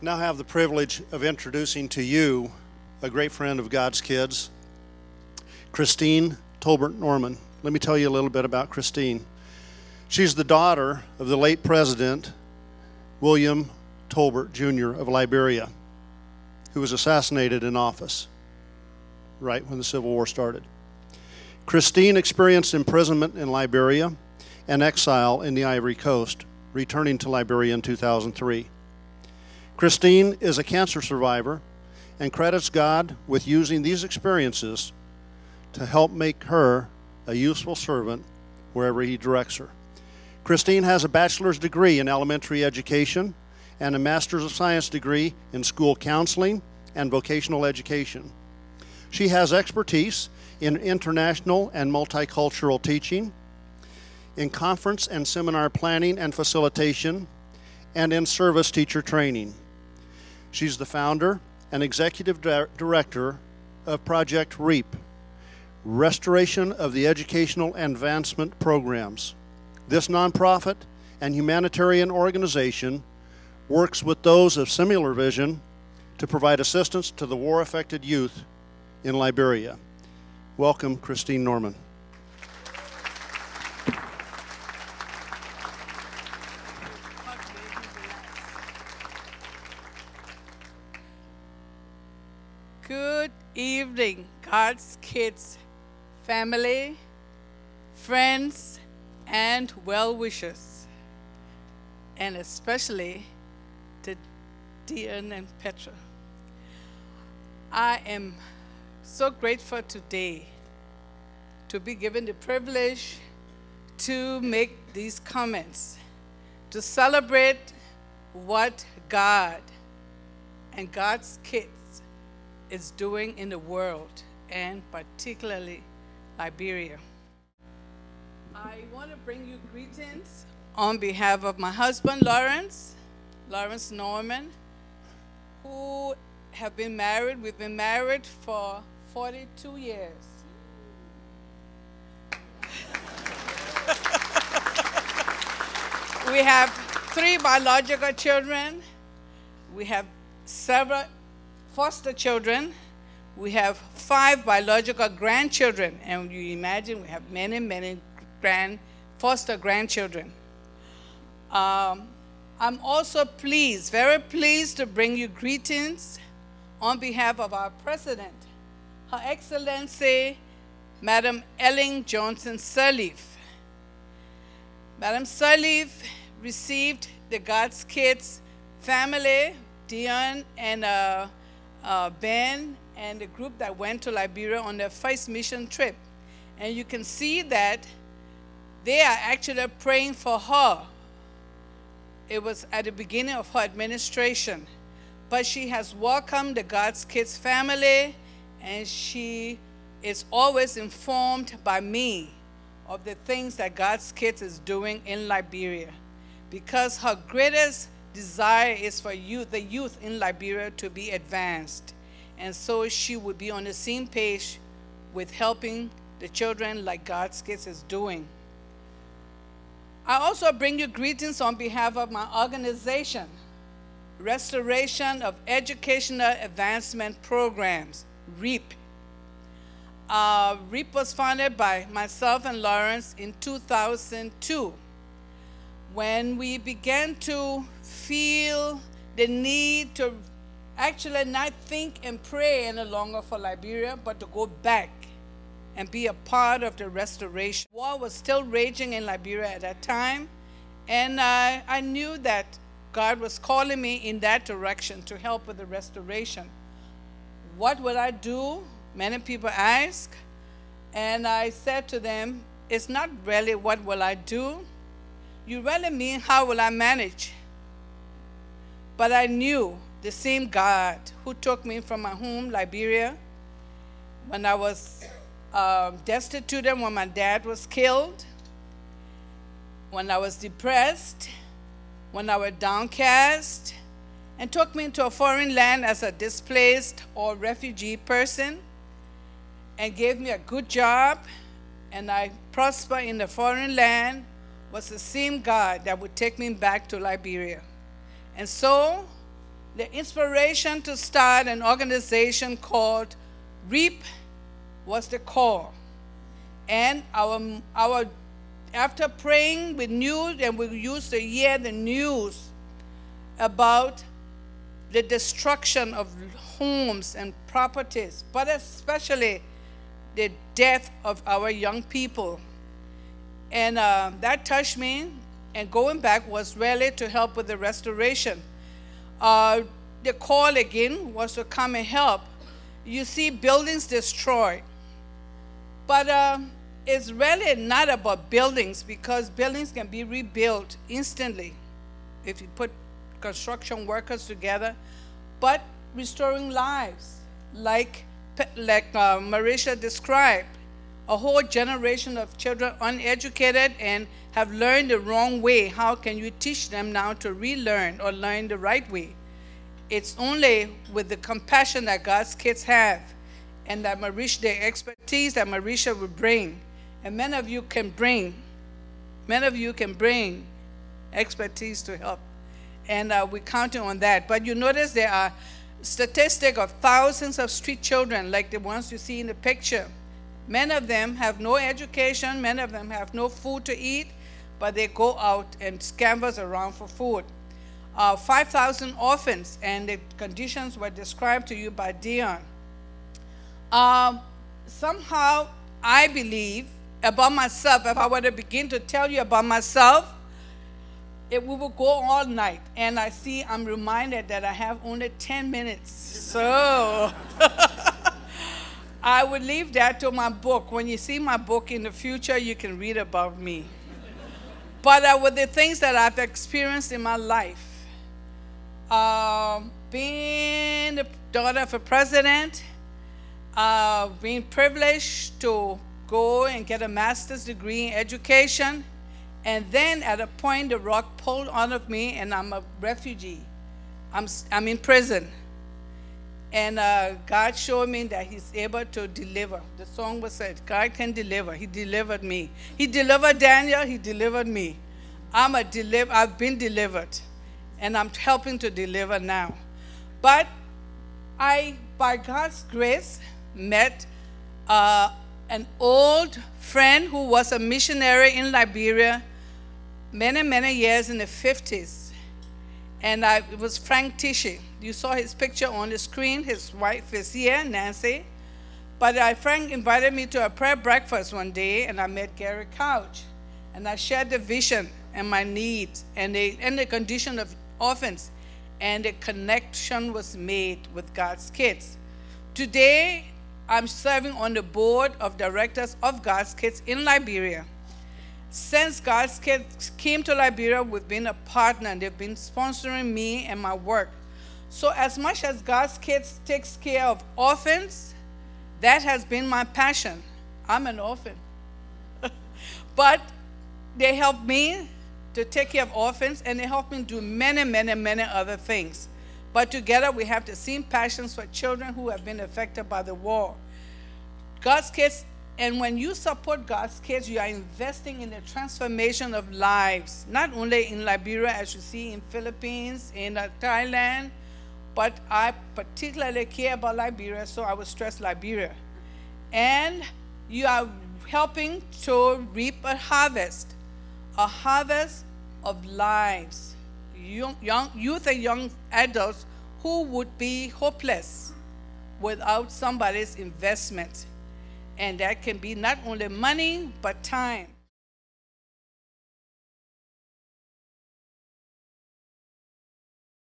Now have the privilege of introducing to you a great friend of God's kids, Christine Tolbert-Norman. Let me tell you a little bit about Christine. She's the daughter of the late President William Tolbert Jr. of Liberia, who was assassinated in office right when the Civil War started. Christine experienced imprisonment in Liberia and exile in the Ivory Coast, returning to Liberia in 2003. Christine is a cancer survivor and credits God with using these experiences to help make her a useful servant wherever He directs her. Christine has a bachelor's degree in elementary education and a master's of science degree in school counseling and vocational education. She has expertise in international and multicultural teaching, in conference and seminar planning and facilitation, and in service teacher training. She's the founder and executive director of Project REAP, Restoration of the Educational Advancement Programs. This nonprofit and humanitarian organization works with those of similar vision to provide assistance to the war-affected youth in Liberia. Welcome, Christine Norman. Good evening, God's kids, family, friends, and well-wishers, and especially to Dion and Petra. I am so grateful today to be given the privilege to make these comments, to celebrate what God and God's kids is doing in the world, and particularly Liberia. I want to bring you greetings on behalf of my husband, Lawrence Norman, who have been married. We've been married for 42 years. We have 3 biological children. We have several foster children. We have 5 biological grandchildren, and you imagine we have many, many foster grandchildren. I'm also pleased, very pleased to bring you greetings on behalf of our President, Her Excellency, Madam Ellen Johnson Sirleaf. Madam Sirleaf received the God's Kids family, Dion and Ben, and the group that went to Liberia on their first mission trip. And you can see that they are actually praying for her. It was at the beginning of her administration. But she has welcomed the God's Kids family, and she is always informed by me of the things that God's Kids is doing in Liberia, because her greatest desire is for the youth in Liberia to be advanced. And so she would be on the same page with helping the children like God's Kids is doing. I also bring you greetings on behalf of my organization, Restoration of Educational Advancement Programs, REAP. REAP was founded by myself and Lawrence in 2002, when we began to feel the need to actually not think and pray any longer for Liberia, but to go back and be a part of the restoration. War was still raging in Liberia at that time, and I knew that God was calling me in that direction to help with the restoration. What will I do? Many people ask, and I said to them, it's not really what will I do. You really mean how will I manage? But I knew the same God who took me from my home, Liberia, when I was destitute and when my dad was killed, when I was depressed, when I was downcast, and took me into a foreign land as a displaced or refugee person, and gave me a good job, and I prospered in the foreign land, was the same God that would take me back to Liberia. And so the inspiration to start an organization called REAP was the call. And after praying, we knew, and we used to hear the news about the destruction of homes and properties, but especially the death of our young people. And that touched me, and going back was really to help with the restoration. The call again was to come and help. You see buildings destroyed, but it's really not about buildings, because buildings can be rebuilt instantly if you put construction workers together, but restoring lives, like Marisha described, a whole generation of children uneducated and have learned the wrong way. How can you teach them now to relearn or learn the right way? It's only with the compassion that God's kids have, and that Marisha, the expertise that Marisha will bring, and many of you can bring expertise to help, and we're counting on that. But you notice there are statistics of thousands of street children, like the ones you see in the picture. Many of them have no education, many of them have no food to eat, but they go out and scavenge around for food. 5,000 orphans, and the conditions were described to you by Dion. Somehow, I believe about myself, if I were to begin to tell you about myself, we will go all night. And I'm reminded that I have only 10 minutes. So I would leave that to my book. When you see my book in the future, you can read about me. But with the things that I've experienced in my life, being the daughter of a president, being privileged to go and get a master's degree in education, and then at a point the rug pulled out of me and I'm a refugee. I'm in prison. And God showed me that he's able to deliver. The song was said, God can deliver. He delivered me. He delivered Daniel, he delivered me. I've been delivered, and I'm helping to deliver now. But I, by God's grace, met an old friend who was a missionary in Liberia many, many years in the 50s. And it was Frank Tishy. You saw his picture on the screen. His wife is here, Nancy. But Frank invited me to a prayer breakfast one day, and I met Gary Couch. And I shared the vision and my needs and the condition of orphans. And the connection was made with God's kids. Today, I'm serving on the board of directors of God's Kids in Liberia. Since God's Kids came to Liberia, we've been a partner, and they've been sponsoring me and my work. So as much as God's Kids takes care of orphans, that has been my passion. I'm an orphan. But they help me to take care of orphans, and they help me do many, many, many other things. But together we have the same passions for children who have been affected by the war. God's Kids, and when you support God's Kids, you are investing in the transformation of lives, not only in Liberia, as you see in Philippines, in Thailand, but I particularly care about Liberia, so I will stress Liberia. And you are helping to reap a harvest of lives, youth and young adults who would be hopeless without somebody's investment. And that can be not only money, but time.